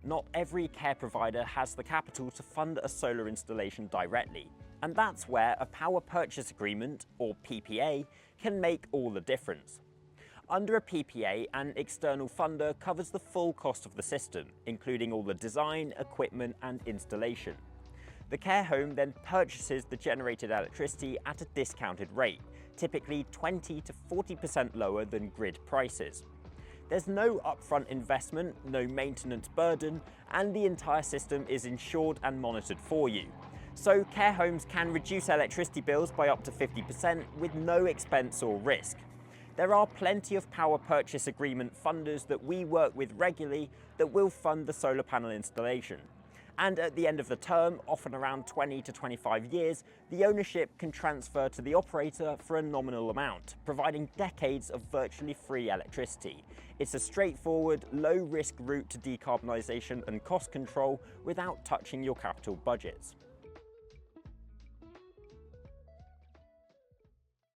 not every care provider has the capital to fund a solar installation directly, and that's where a power purchase agreement, or PPA, can make all the difference. Under a PPA, an external funder covers the full cost of the system, including all the design, equipment and installation. The care home then purchases the generated electricity at a discounted rate, typically 20 to 40% lower than grid prices. There's no upfront investment, no maintenance burden, and the entire system is insured and monitored for you. So care homes can reduce electricity bills by up to 50% with no expense or risk. There are plenty of power purchase agreement funders that we work with regularly that will fund the solar panel installation. And at the end of the term, often around 20 to 25 years, the ownership can transfer to the operator for a nominal amount, providing decades of virtually free electricity. It's a straightforward, low-risk route to decarbonisation and cost control without touching your capital budgets.